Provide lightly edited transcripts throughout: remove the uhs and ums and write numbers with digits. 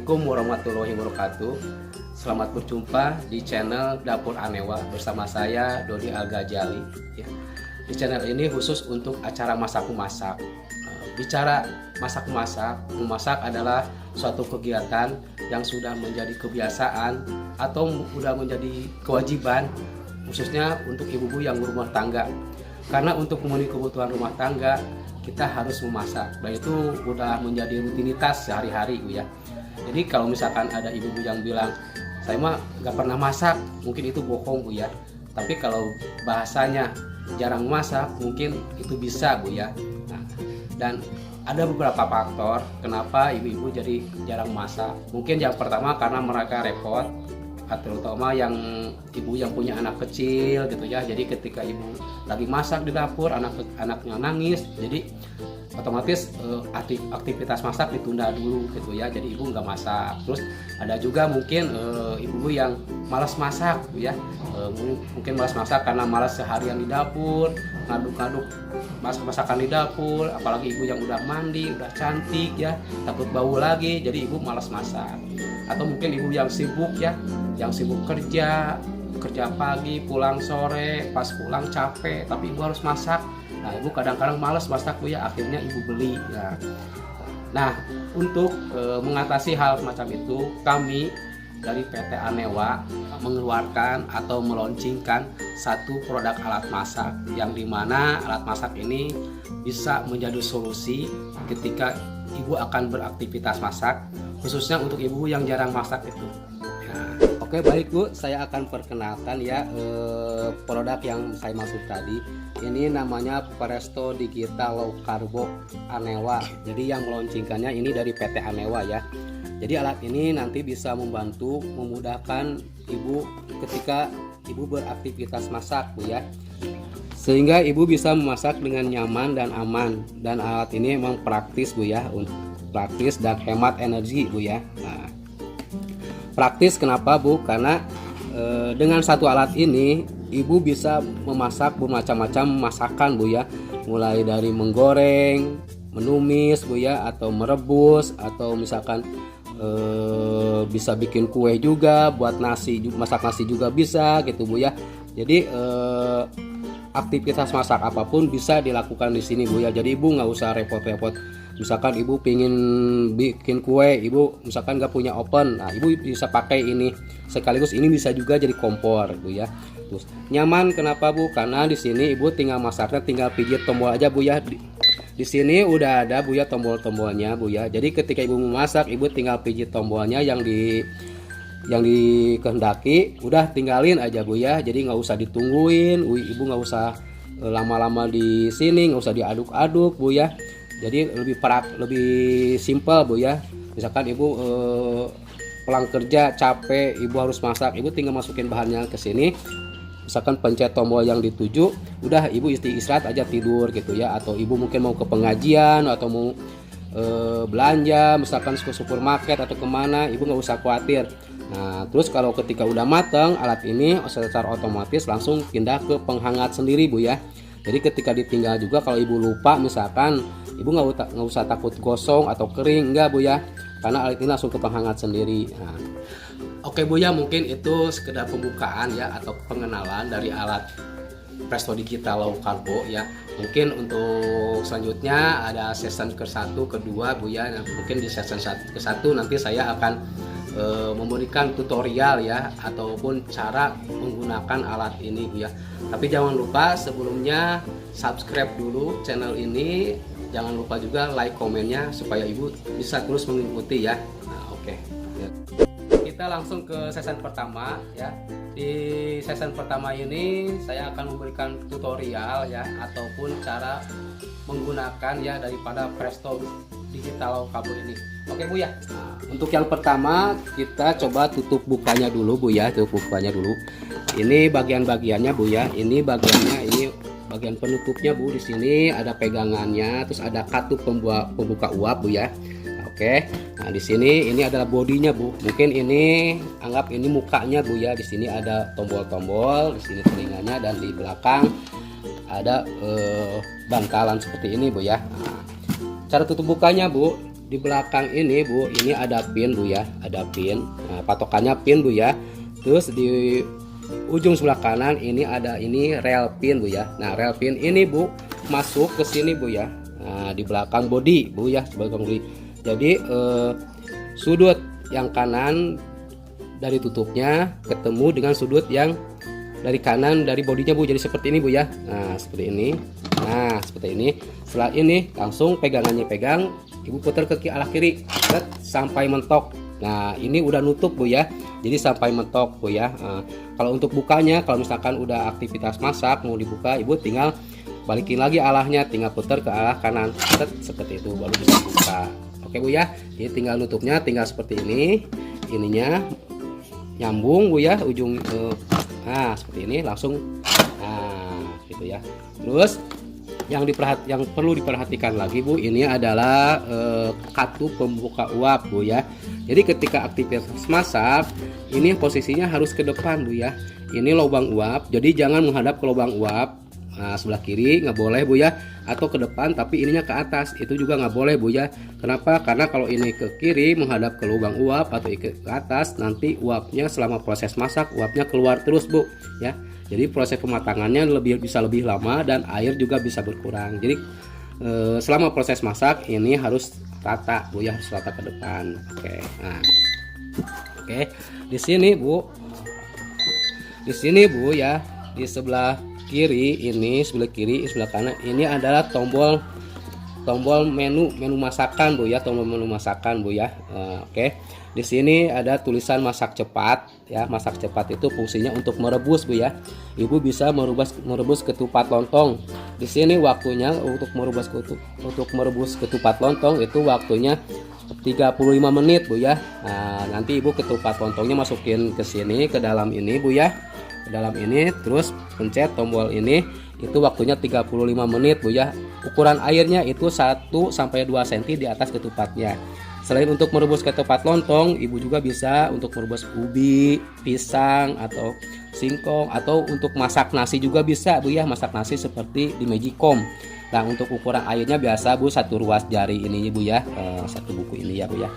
Assalamualaikum warahmatullahi wabarakatuh. Selamat berjumpa di channel Dapur Anewa bersama saya Dodi Al-Ghazali ya. Di channel ini khusus untuk acara masak-memasak. Bicara masak-memasak, memasak adalah suatu kegiatan yang sudah menjadi kebiasaan atau sudah menjadi kewajiban khususnya untuk ibu-ibu yang berumah tangga. Karena untuk memenuhi kebutuhan rumah tangga kita harus memasak, dan itu udah menjadi rutinitas sehari-hari ya. Jadi kalau misalkan ada ibu-ibu yang bilang saya mah nggak pernah masak, mungkin itu bohong Bu ya. Tapi kalau bahasanya jarang masak, mungkin itu bisa Bu ya. Nah, dan ada beberapa faktor kenapa ibu-ibu jadi jarang masak. Mungkin yang pertama karena mereka repot, terutama yang ibu yang punya anak kecil gitu ya. Jadi ketika ibu lagi masak di dapur, anaknya nangis, jadi otomatis aktivitas masak ditunda dulu gitu ya. Jadi ibu nggak masak. Terus ada juga mungkin ibu yang malas masak gitu ya. Mungkin malas masak karena malas seharian di dapur, ngaduk-ngaduk masakan di dapur. Apalagi ibu yang udah mandi, udah cantik ya, takut bau lagi, jadi ibu malas masak. Atau mungkin ibu yang sibuk ya, yang sibuk kerja pagi, pulang sore, pas pulang capek, tapi ibu harus masak. Nah, ibu kadang-kadang malas masak Bu ya, akhirnya ibu beli ya. Nah, untuk mengatasi hal semacam itu, kami dari PT Anewa mengeluarkan atau meluncurkan satu produk alat masak yang dimana alat masak ini bisa menjadi solusi ketika ibu akan beraktivitas masak, khususnya untuk ibu yang jarang masak itu. Oke baik Bu, saya akan perkenalkan ya produk yang saya maksud tadi. Ini namanya Presto Digital Low Carbo Anewa. Jadi yang meluncurkannya ini dari PT Anewa ya. Jadi alat ini nanti bisa membantu memudahkan ibu ketika ibu beraktivitas masak Bu ya. Sehingga ibu bisa memasak dengan nyaman dan aman. Dan alat ini memang praktis Bu ya, praktis dan hemat energi Bu ya. Nah, praktis kenapa Bu? Karena dengan satu alat ini ibu bisa memasak bermacam-macam masakan Bu ya. Mulai dari menggoreng, menumis Bu ya, atau merebus, atau misalkan bisa bikin kue juga, buat nasi, masak nasi juga bisa gitu Bu ya. Jadi aktivitas masak apapun bisa dilakukan di sini Bu ya. Jadi ibu nggak usah repot-repot. Misalkan ibu pingin bikin kue, ibu misalkan nggak punya oven, nah ibu bisa pakai ini. Sekaligus ini bisa juga jadi kompor Bu ya. Terus nyaman kenapa Bu? Karena di sini ibu tinggal masaknya, tinggal pijit tombol aja Bu ya. Di sini udah ada Bu ya tombol-tombolnya Bu ya. Jadi ketika ibu memasak, ibu tinggal pijit tombolnya yang dikehendaki, udah tinggalin aja Bu ya. Jadi nggak usah ditungguin, ibu nggak usah lama-lama di sini, nggak usah diaduk-aduk Bu ya. Jadi lebih simpel Bu ya. Misalkan ibu pulang kerja capek, ibu harus masak, ibu tinggal masukin bahannya ke sini. Misalkan pencet tombol yang dituju, udah ibu istirahat aja, tidur gitu ya. Atau ibu mungkin mau ke pengajian atau mau belanja, misalkan ke supermarket atau kemana, ibu nggak usah khawatir. Nah, terus kalau ketika udah matang, alat ini secara otomatis langsung pindah ke penghangat sendiri Bu ya. Jadi ketika ditinggal juga, kalau ibu lupa misalkan, ibu nggak usah takut gosong atau kering, enggak Bu ya, karena alat ini langsung ke penghangat sendiri. Nah, oke Bu ya, mungkin itu sekedar pembukaan ya atau pengenalan dari alat Presto Digital Low Carbo ya. Mungkin untuk selanjutnya ada season ke-1, ke-2 Bu ya. Nah, mungkin di season ke-1 nanti saya akan memberikan tutorial ya ataupun cara menggunakan alat ini Bu ya. Tapi jangan lupa sebelumnya subscribe dulu channel ini. Jangan lupa juga like, komennya supaya ibu bisa terus mengikuti ya. Nah, oke. Ya. Kita langsung ke season pertama ya. Di season pertama ini saya akan memberikan tutorial ya ataupun cara menggunakan ya daripada Presto Digital Low Carbo ini. Oke Bu ya. Nah, untuk yang pertama kita coba tutup bukanya dulu Bu ya, tutup bukanya dulu. Ini bagian-bagiannya Bu ya. Ini bagiannya, ini bagian penutupnya Bu. Di sini ada pegangannya, terus ada katup pembuka uap Bu ya. Oke. Nah, di sini ini adalah bodinya Bu. Mungkin ini anggap ini mukanya Bu ya. Di sini ada tombol-tombol, di sini telinganya, dan di belakang ada bangkalan seperti ini Bu ya. Nah, cara tutup bukanya Bu, di belakang ini Bu, ini ada pin Bu ya, ada pin. Nah, patokannya pin Bu ya. Terus di ujung sebelah kanan ini ada rel pin Bu ya. Nah, rel pin ini Bu masuk ke sini Bu ya. Nah, di belakang bodi Bu ya, belakang bodi. Jadi sudut yang kanan dari tutupnya ketemu dengan sudut yang dari kanan dari bodinya Bu. Jadi seperti ini Bu ya. Nah, seperti ini. Nah, seperti ini. Setelah ini langsung pegangannya pegang, Ibu putar ke arah kiri sampai mentok. Nah, ini udah nutup Bu ya. Jadi sampai mentok Bu ya. Nah, kalau untuk bukanya, kalau misalkan udah aktivitas masak mau dibuka, Ibu tinggal balikin lagi arahnya, tinggal putar ke arah kanan. Seperti itu baru bisa buka. Oke Bu ya. Jadi tinggal nutupnya tinggal seperti ini. Ininya nyambung Bu ya, ujung nah seperti ini langsung. Nah, gitu ya. Terus yang perlu diperhatikan lagi Bu, ini adalah katup pembuka uap Bu ya. Jadi ketika aktivitas masak, ini posisinya harus ke depan Bu ya. Ini lubang uap, jadi jangan menghadap ke lubang uap. Nah, sebelah kiri nggak boleh Bu ya, atau ke depan tapi ininya ke atas, itu juga nggak boleh Bu ya. Kenapa? Karena kalau ini ke kiri menghadap ke lubang uap atau ke atas, nanti uapnya selama proses masak uapnya keluar terus Bu ya. Jadi proses pematangannya bisa lebih lama dan air juga bisa berkurang. Jadi selama proses masak ini harus rata Bu ya, harus rata ke depan. Oke. Nah. Oke. Di sini Bu ya, di sebelah kiri ini, sebelah kiri, sebelah kanan ini adalah tombol menu masakan Bu ya, tombol menu masakan Bu ya. Oke. Di sini ada tulisan masak cepat ya. Masak cepat itu fungsinya untuk merebus Bu ya. Ibu bisa merebus ketupat lontong. Di sini waktunya untuk merebus ketupat lontong itu waktunya 35 menit Bu ya. Nah, nanti Ibu ketupat lontongnya masukin ke sini, ke dalam ini Bu ya. Ke dalam ini, terus pencet tombol ini, itu waktunya 35 menit Bu ya. Ukuran airnya itu 1 sampai 2 cm di atas ketupatnya. Selain untuk merebus ketupat lontong, Ibu juga bisa untuk merebus ubi, pisang, atau singkong, atau untuk masak nasi juga bisa Bu ya. Masak nasi seperti di Magicom. Nah, untuk ukuran airnya biasa Bu, 1 ruas jari ini Bu ya, 1 buku ini ya Bu ya.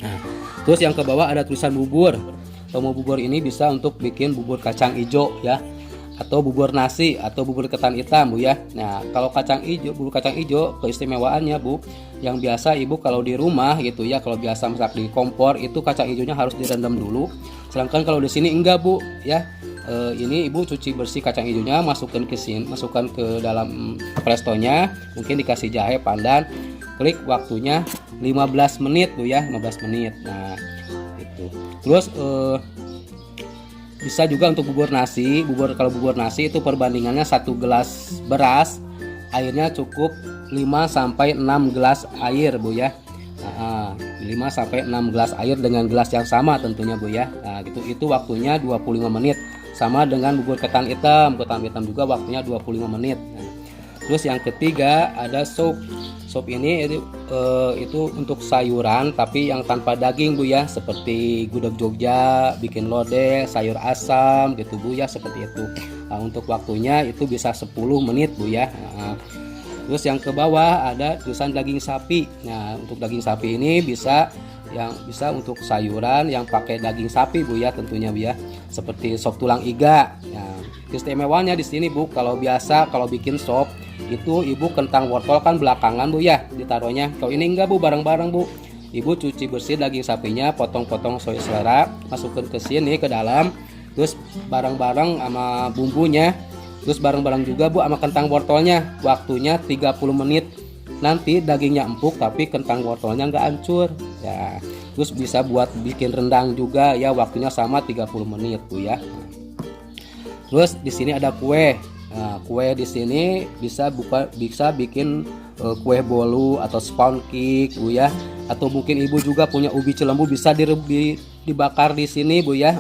Nah, terus yang ke bawah ada tulisan bubur. Tombol bubur ini bisa untuk bikin bubur kacang hijau ya, atau bubur nasi, atau bubur ketan hitam Bu ya. Nah, kalau bubur kacang hijau keistimewaannya Bu, yang biasa Ibu kalau di rumah gitu ya, kalau biasa masak di kompor itu kacang hijaunya harus direndam dulu. Sedangkan kalau di sini enggak Bu ya. Ini Ibu cuci bersih kacang hijaunya, masukkan ke dalam prestonya, mungkin dikasih jahe pandan, klik waktunya 15 menit Bu ya, 15 menit. Nah, itu. Terus bisa juga untuk bubur nasi. Kalau bubur nasi itu perbandingannya 1 gelas beras, airnya cukup 5 sampai 6 gelas air Bu ya. 5 sampai 6 gelas air dengan gelas yang sama tentunya Bu ya. Nah, gitu, itu waktunya 25 menit. Sama dengan bubur ketan hitam juga waktunya 25 menit. Nah, terus yang ketiga ada sup. Sup ini itu untuk sayuran tapi yang tanpa daging Bu ya, seperti gudeg Jogja, bikin lodeh, sayur asam gitu Bu ya, seperti itu. Nah, untuk waktunya itu bisa 10 menit Bu ya. Nah, terus yang ke bawah ada tulisan daging sapi. Nah, untuk daging sapi ini bisa untuk sayuran yang pakai daging sapi Bu ya, tentunya Bu ya, seperti sop tulang iga. Nah, istimewanya di sini Bu, kalau bikin sop itu Ibu kentang wortel kan belakangan Bu ya ditaruhnya. Kalau ini enggak Bu, bareng-bareng Bu. Ibu cuci bersih daging sapinya, potong-potong sesuai selera, masukkan ke sini ke dalam, terus bareng-bareng sama bumbunya, terus bareng-bareng juga Bu sama kentang wortelnya. Waktunya 30 menit. Nanti dagingnya empuk tapi kentang wortelnya nggak hancur ya. Terus bisa buat bikin rendang juga ya, waktunya sama 30 menit Bu ya. Terus di sini ada kue. Nah, kue di sini bisa bikin kue bolu atau sponge cake Bu ya. Atau mungkin Ibu juga punya ubi cilembu, bisa dibakar di sini Bu ya.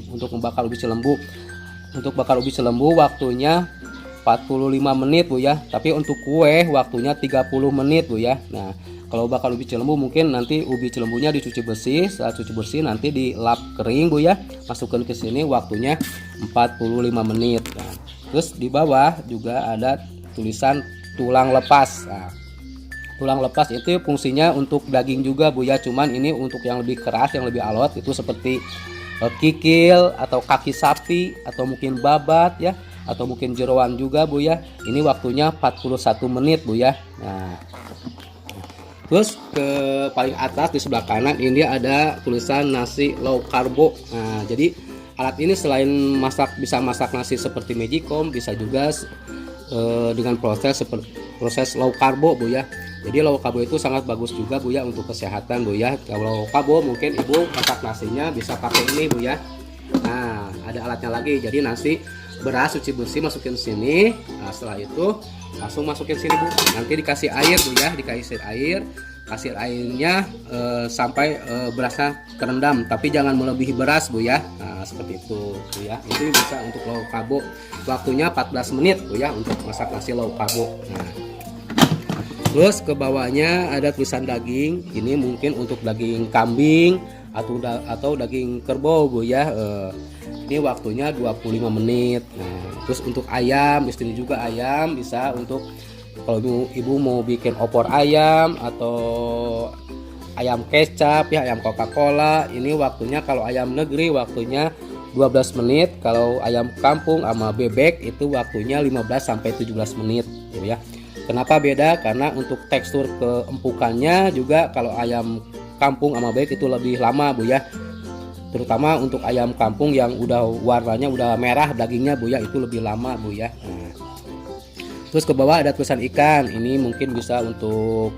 Untuk membakar ubi cilembu. Untuk bakar ubi cilembu waktunya 45 menit Bu ya. Tapi untuk kue waktunya 30 menit Bu ya. Nah, kalau bakar ubi cilembu mungkin nanti ubi cilembunya dicuci bersih. Setelah cuci bersih nanti dilap kering Bu ya. Masukkan ke sini waktunya 45 menit. Nah, terus di bawah juga ada tulisan tulang lepas. Nah, Tulang lepas itu fungsinya untuk daging juga Bu ya, cuman ini untuk yang lebih keras, yang lebih alot itu seperti kikil atau kaki sapi atau mungkin babat ya, atau mungkin jeroan juga Bu ya. Ini waktunya 41 menit Bu ya. Nah, terus ke paling atas di sebelah kanan ini ada tulisan nasi low karbo. Nah, jadi alat ini selain bisa masak nasi seperti magicom, bisa juga dengan proses low karbo Bu ya. Jadi low karbo itu sangat bagus juga Bu ya untuk kesehatan Bu ya. Kalau low karbo mungkin Ibu masak nasinya bisa pakai ini Bu ya. Nah, ada alatnya lagi. Jadi nasi beras cuci bersih masukin sini. Nah, setelah itu langsung masukin sini Bu. Nanti dikasih air Bu ya, dikasih air. Kasih airnya sampai berasnya terendam, tapi jangan melebihi beras Bu ya. Nah, seperti itu Bu ya. Itu bisa untuk low karbo. Waktunya 14 menit Bu ya untuk masak nasi low karbo. Nah, terus ke bawahnya ada tulisan daging. Ini mungkin untuk daging kambing atau daging kerbau Bu ya. Ini waktunya 25 menit. Nah, terus untuk ayam, di sini juga ayam bisa untuk kalau Ibu mau bikin opor ayam atau ayam kecap ya, ayam Coca-Cola. Ini waktunya kalau ayam negeri waktunya 12 menit. Kalau ayam kampung sama bebek itu waktunya 15 sampai 17 menit gitu ya. Kenapa beda? Karena untuk tekstur keempukannya juga kalau ayam kampung sama bebek itu lebih lama Bu ya. Terutama untuk ayam kampung yang udah warnanya udah merah dagingnya Bu ya, itu lebih lama Bu ya. Nah, terus ke bawah ada tulisan ikan. Ini mungkin bisa untuk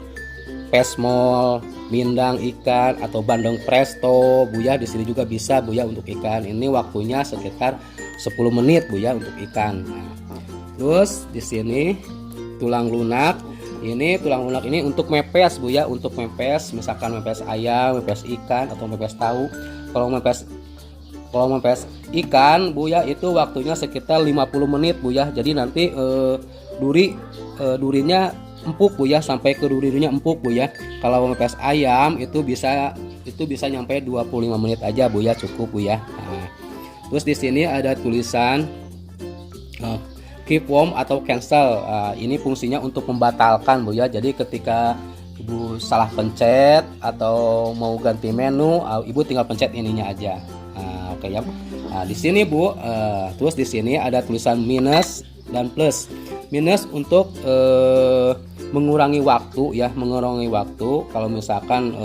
pesmol, mindang ikan atau bandeng presto Bu ya. Di sini juga bisa Bu ya untuk ikan. Ini waktunya sekitar 10 menit Bu ya untuk ikan. Nah, terus di sini tulang lunak. Ini tulang lunak ini untuk mepes Bu ya, untuk mepes, misalkan mepes ayam, mepes ikan atau mepes tahu. Kalau mepes ikan Bu ya itu waktunya sekitar 50 menit Bu ya. Jadi nanti durinya empuk Bu ya, sampai ke durinya empuk Bu ya. Kalau mepes ayam itu bisa nyampe 25 menit aja Bu ya, cukup Bu ya. Nah, terus di sini ada tulisan keep warm atau cancel. Ini fungsinya untuk membatalkan Bu ya. Jadi ketika Ibu salah pencet atau mau ganti menu, Ibu tinggal pencet ininya aja. Oke ya. Nah, di sini Bu, terus di sini ada tulisan minus dan plus. Minus untuk mengurangi waktu ya, mengurangi waktu. Kalau misalkan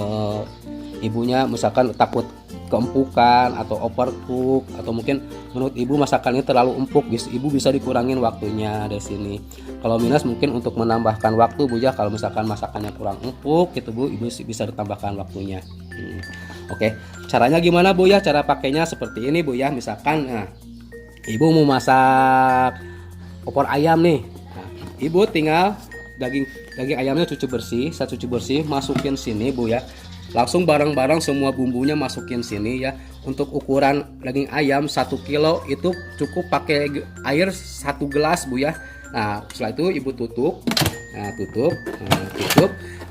ibunya misalkan takut keempukan atau overcook, atau mungkin menurut Ibu masakan ini terlalu empuk, Ibu bisa dikurangin waktunya dari sini. Kalau minus mungkin untuk menambahkan waktu Bu ya, kalau misalkan masakannya kurang empuk gitu Bu, Ibu bisa ditambahkan waktunya. Oke, caranya gimana Bu ya? Cara pakainya seperti ini Bu ya. Misalkan Ibu mau masak opor ayam nih. Nah, Ibu tinggal daging ayamnya cuci bersih, saya cuci bersih, masukin sini Bu ya. Langsung bareng-bareng semua bumbunya masukin sini ya. Untuk ukuran daging ayam 1 kilo itu cukup pakai air 1 gelas Bu ya. Nah, setelah itu Ibu tutup. Nah, tutup.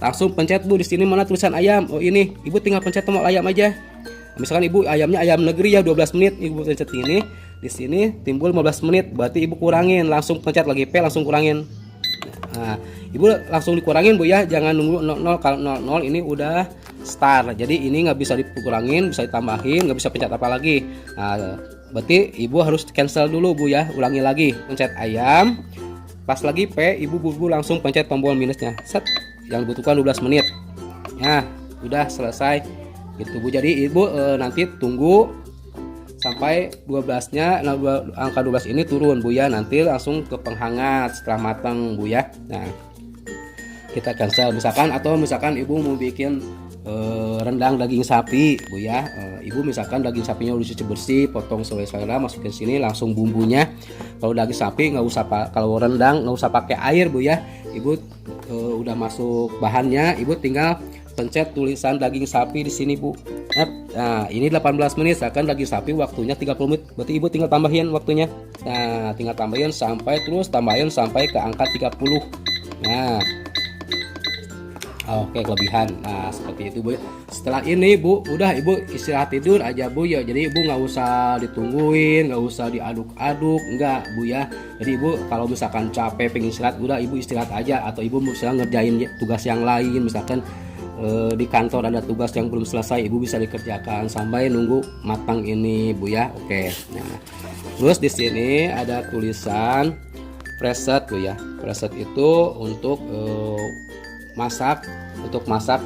Langsung pencet Bu, di sini mana tulisan ayam. Oh, ini. Ibu tinggal pencet tombol ayam aja. Misalkan Ibu ayamnya ayam negeri ya 12 menit, Ibu pencet ini. Di sini timbul 15 menit, berarti Ibu kurangin, langsung pencet lagi P, langsung kurangin. Nah, Ibu langsung dikurangin Bu ya, jangan nunggu 00. Kalau 00 ini udah start, jadi ini nggak bisa dikurangin, bisa ditambahin, nggak bisa pencet apa lagi. Nah, berarti Ibu harus cancel dulu Bu ya, ulangi lagi, pencet ayam, pas lagi P, Ibu langsung pencet tombol minusnya, set, yang dibutuhkan 12 menit. Nah, udah selesai gitu Bu. Jadi Ibu nanti tunggu sampai 12-nya, nah, angka 12 ini turun Bu ya, nanti langsung ke penghangat setelah matang Bu ya. Nah, kita cancel misalkan, atau misalkan Ibu mau bikin rendang daging sapi Bu ya. Ibu misalkan daging sapinya udah cuci bersih, potong selera, masukin sini langsung bumbunya. Kalau daging sapi nggak usah, kalau rendang nggak usah pakai air Bu ya. Ibu udah masuk bahannya, Ibu tinggal pencet tulisan daging sapi di sini Bu. Nah, ini 18 menit, misalkan daging sapi waktunya 30 menit, berarti Ibu tinggal tambahin waktunya. Nah, tinggal tambahin sampai ke angka 30. Nah, Oke, kelebihan. Nah, seperti itu Bu. Setelah ini Bu, udah Ibu istirahat tidur aja Bu ya. Jadi Ibu nggak usah ditungguin, nggak usah diaduk-aduk, enggak Bu ya. Jadi Ibu kalau misalkan capek pengen istirahat, udah Ibu istirahat aja. Atau Ibu misalnya ngerjain tugas yang lain, misalkan di kantor ada tugas yang belum selesai, Ibu bisa dikerjakan sampai nunggu matang ini Bu ya. Oke. Nah, terus di sini ada tulisan preset Bu ya. Preset itu untuk masak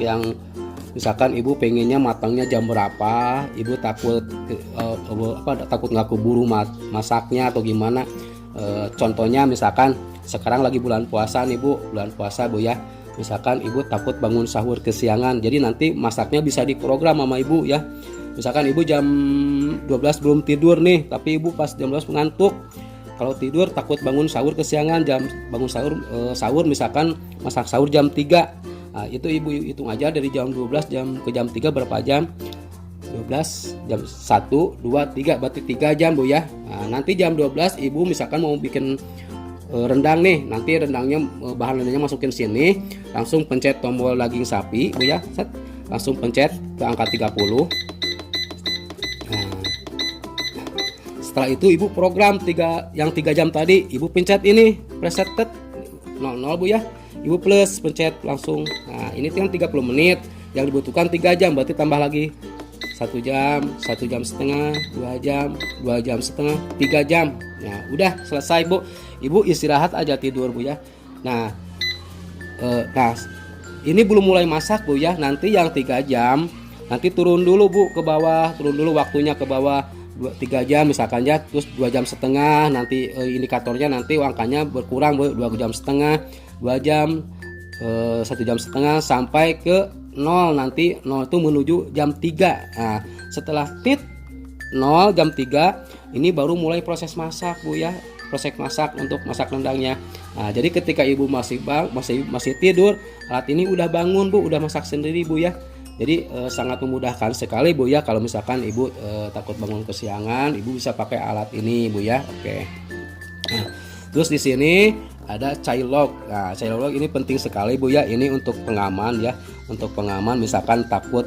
yang misalkan Ibu pengennya matangnya jam berapa, Ibu takut takut nggak keburu masaknya atau gimana. Contohnya misalkan sekarang lagi bulan puasa nih Bu, bulan puasa Bu ya. Misalkan Ibu takut bangun sahur kesiangan, jadi nanti masaknya bisa diprogram sama Ibu ya. Misalkan Ibu jam 12 belum tidur nih, tapi Ibu pas jam 12 mengantuk. Kalau tidur takut bangun sahur kesiangan, bangun sahur misalkan masak sahur jam 3. Nah, itu Ibu hitung aja dari jam 12 ke jam 3 berapa jam? 12 jam 1 2 3 berarti 3 jam Bu ya. Nah, nanti jam 12 Ibu misalkan mau bikin rendang nih, nanti rendangnya bahan rendangnya masukin sini, langsung pencet tombol daging sapi Bu ya. Set, langsung pencet ke angka 30. Setelah itu Ibu program yang 3 jam tadi, Ibu pencet ini preset 00 Bu ya. Ibu plus pencet langsung. Nah, ini kan 30 menit, yang dibutuhkan 3 jam, berarti tambah lagi 1 jam, 1 jam setengah, 2 jam, 2 jam setengah, 3 jam. Nah, udah selesai Bu. Ibu istirahat aja tidur Bu ya. Nah, ini belum mulai masak Bu ya. Nanti yang 3 jam, nanti turun dulu Bu ke bawah, turun dulu waktunya ke bawah. 3 jam misalkan ya, terus 2 jam setengah, nanti indikatornya nanti angkanya berkurang 2 jam setengah, 2 jam, 1 jam setengah sampai ke 0, nanti 0 itu menuju jam 3. Nah, setelah 0 jam 3 ini baru mulai proses masak Bu ya, proses masak untuk masak rendangnya. Nah, jadi ketika Ibu masih tidur, alat ini udah bangun Bu, udah masak sendiri Bu ya. Jadi sangat memudahkan sekali Bu ya, kalau misalkan Ibu takut bangun kesiangan, Ibu bisa pakai alat ini Bu ya. Oke. Nah, terus di sini ada cailog. Nah, cailog ini penting sekali Bu ya. Ini untuk pengaman ya, untuk pengaman misalkan takut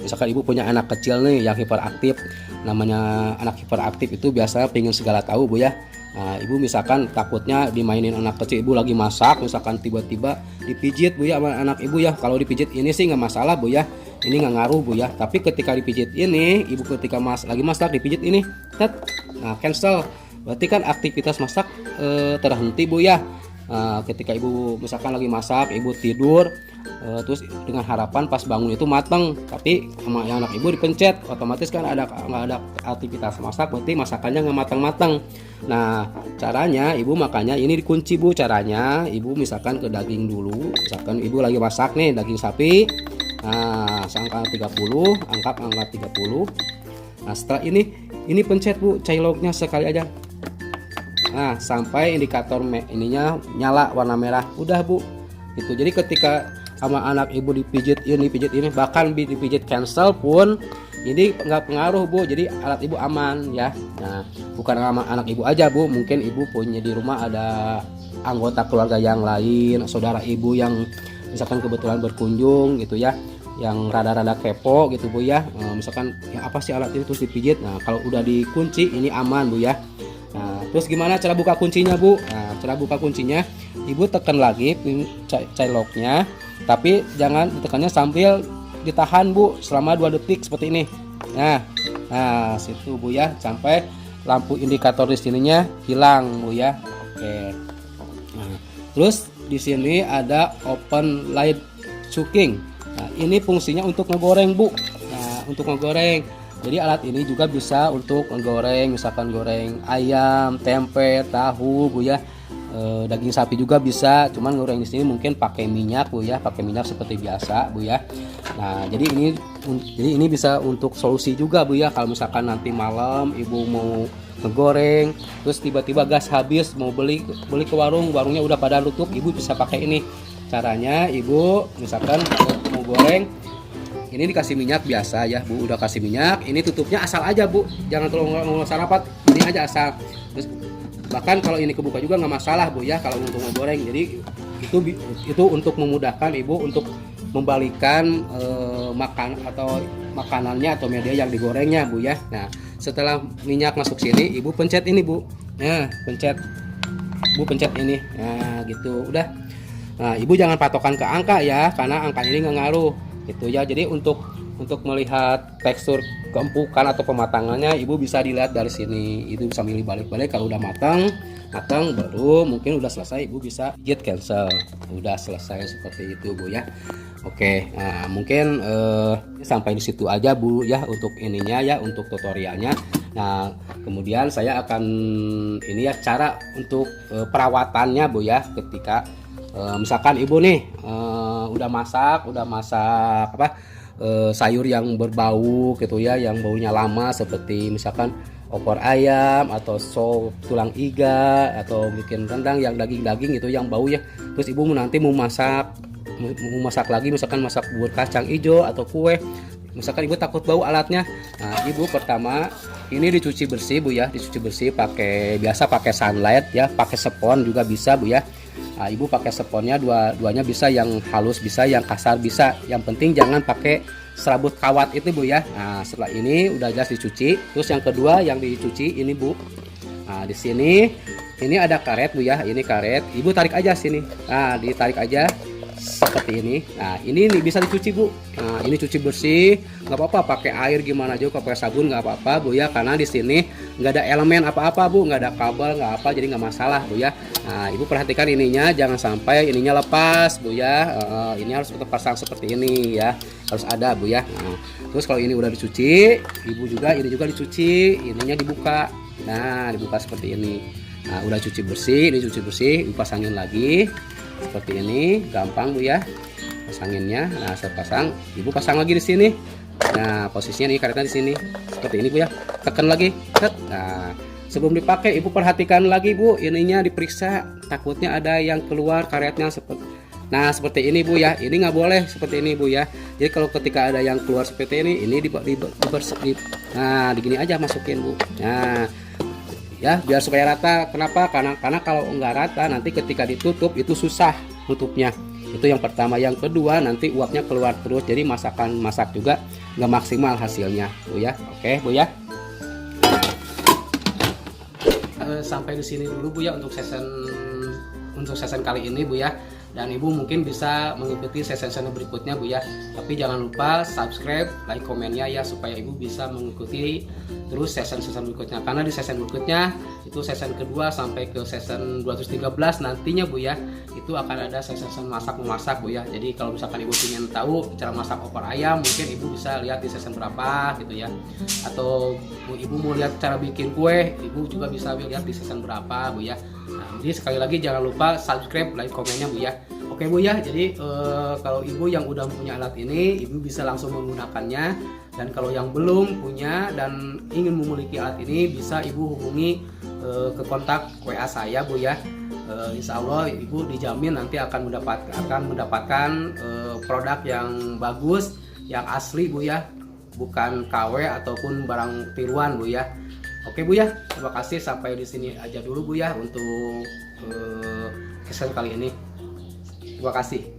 misalkan Ibu punya anak kecil nih yang hiperaktif. Namanya anak hiperaktif itu biasanya pengen segala tahu Bu ya. Nah, Ibu misalkan takutnya dimainin anak kecil, Ibu lagi masak, misalkan tiba-tiba dipijit Bu ya sama anak Ibu ya. Kalau dipijit ini sih nggak masalah Bu ya, ini nggak ngaruh Bu ya. Tapi ketika dipijit ini, Ibu ketika lagi masak dipijit ini, nah cancel. Berarti kan aktivitas masak terhenti Bu ya. Ketika Ibu misalkan lagi masak, Ibu tidur, terus dengan harapan pas bangun itu matang, tapi sama yang anak Ibu dipencet, otomatis kan nggak ada aktivitas masak, berarti masakannya nggak matang-matang. Nah, caranya Ibu makanya ini dikunci Bu. Caranya Ibu misalkan ke daging dulu, misalkan Ibu lagi masak nih daging sapi. Nah, angka 30, angkat angka 30. Nah, setelah ini pencet Bu cailognya sekali aja. Nah, sampai indikator ininya nyala warna merah, udah Bu. Gitu. Jadi ketika sama anak Ibu dipijit ini, bahkan dipijit cancel pun ini nggak pengaruh Bu. Jadi alat Ibu aman ya. Nah, bukan sama anak Ibu aja Bu, mungkin Ibu punya di rumah ada anggota keluarga yang lain, saudara Ibu yang misalkan kebetulan berkunjung gitu ya, yang rada-rada kepo gitu Bu ya. Misalkan ya apa sih alat ini, terus dipijit. Nah, kalau udah dikunci ini aman Bu ya. Nah, terus gimana cara buka kuncinya Bu? Nah, cara buka kuncinya Ibu tekan lagi cailognya, tapi jangan ditekannya sambil ditahan Bu selama 2 detik seperti ini. Nah, situ Bu ya, sampai lampu indikator di sininya hilang Bu ya. Oke. Nah, terus di sini ada open light cooking. Nah, ini fungsinya untuk ngegoreng Bu. Nah, untuk ngegoreng. Jadi alat ini juga bisa untuk menggoreng, misalkan goreng ayam, tempe, tahu Bu ya. Daging sapi juga bisa, cuman goreng di sini mungkin pakai minyak Bu ya, pakai minyak seperti biasa Bu ya. Nah, jadi ini bisa untuk solusi juga Bu ya, kalau misalkan nanti malam Ibu mau ngegoreng, terus tiba-tiba gas habis, mau beli ke warungnya udah pada tutup, Ibu bisa pakai ini. Caranya Ibu misalkan mau goreng, ini dikasih minyak biasa ya Bu, udah kasih minyak, ini tutupnya asal aja Bu, jangan terlalu rapat, ini aja asal. Terus bahkan kalau ini kebuka juga nggak masalah Bu ya, kalau untuk ngegoreng. Jadi Itu untuk memudahkan ibu untuk membalikan makan atau makanannya atau media yang digorengnya bu ya. Nah setelah minyak masuk sini ibu pencet ini bu. Nah pencet ini. Nah gitu udah. Nah ibu jangan patokan ke angka ya, karena angka ini nggak ngaruh gitu ya. Jadi untuk melihat tekstur keempukan atau pematangannya ibu bisa dilihat dari sini. Itu bisa milih balik-balik. Kalau udah matang baru mungkin udah selesai ibu bisa hit cancel. Udah selesai seperti itu bu ya. Oke, nah mungkin sampai di situ aja bu ya untuk ininya ya, untuk tutorialnya. Nah kemudian saya akan ini ya cara untuk perawatannya bu ya, ketika misalkan ibu nih udah masak apa sayur yang berbau gitu ya, yang baunya lama seperti misalkan opor ayam atau sop tulang iga atau bikin rendang yang daging-daging itu yang bau ya. Terus ibu nanti mau masak lagi, misalkan masak bubur kacang hijau atau kue, misalkan ibu takut bau alatnya. Nah ibu pertama ini dicuci bersih bu ya, dicuci bersih pakai sunlight ya, pakai spons juga bisa bu ya. Nah, ibu pakai sponnya duanya bisa, yang halus bisa, yang kasar bisa. Yang penting jangan pakai serabut kawat itu bu ya. Nah setelah ini udah jelas dicuci. Terus yang kedua yang dicuci ini bu. Nah di sini ini ada karet bu ya. Ini karet. Ibu tarik aja sini. Nah ditarik aja seperti ini. Nah ini bisa dicuci bu. Nah ini cuci bersih, nggak apa-apa pakai air gimana juga, pakai sabun nggak apa-apa bu ya, karena di sini nggak ada elemen apa-apa bu, nggak ada kabel nggak apa, jadi nggak masalah bu ya. Nah ibu perhatikan ininya jangan sampai ininya lepas bu ya. Ini harus tetap pasang seperti ini ya, harus ada bu ya. Nah, terus kalau ini udah dicuci, ibu juga ini juga dicuci, ininya dibuka. Nah dibuka seperti ini. Nah udah cuci bersih, ini cuci bersih, ibu pasangin lagi seperti ini, gampang bu ya pasanginnya. Nah saya pasang, ibu pasang lagi di sini. Nah posisinya nih karetnya di sini seperti ini bu ya, tekan lagi. Nah sebelum dipakai ibu perhatikan lagi bu, ininya diperiksa, takutnya ada yang keluar karetnya seperti ini bu ya. Ini nggak boleh seperti ini bu ya. Jadi kalau ketika ada yang keluar seperti ini nah digini aja masukin bu. Nah ya biar supaya rata. Kenapa? Karena kalau nggak rata nanti ketika ditutup itu susah tutupnya. Itu yang pertama. Yang kedua nanti uapnya keluar terus, jadi masak juga nggak maksimal hasilnya bu ya. Oke bu ya. Sampai di sini dulu bu ya untuk season kali ini bu ya. Dan ibu mungkin bisa mengikuti season berikutnya bu ya. Tapi jangan lupa subscribe, like, komennya ya, supaya ibu bisa mengikuti terus season berikutnya. Karena di season berikutnya itu season kedua sampai ke season 213 nantinya bu ya, itu akan ada season masak-memasak bu ya. Jadi kalau misalkan ibu ingin tahu cara masak opor ayam, mungkin ibu bisa lihat di season berapa gitu ya. Atau ibu mau lihat cara bikin kue, ibu juga bisa lihat di season berapa bu ya. Nah, jadi sekali lagi jangan lupa subscribe, like, komennya bu ya. Oke bu ya, jadi kalau ibu yang udah punya alat ini, ibu bisa langsung menggunakannya. Dan kalau yang belum punya dan ingin memiliki alat ini, bisa ibu hubungi ke kontak WA saya bu ya. Insya Allah ibu dijamin nanti akan mendapatkan produk yang bagus, yang asli bu ya, bukan KW ataupun barang tiruan bu ya. Oke bu ya, terima kasih, sampai di sini aja dulu bu ya untuk kesan kali ini. Terima kasih.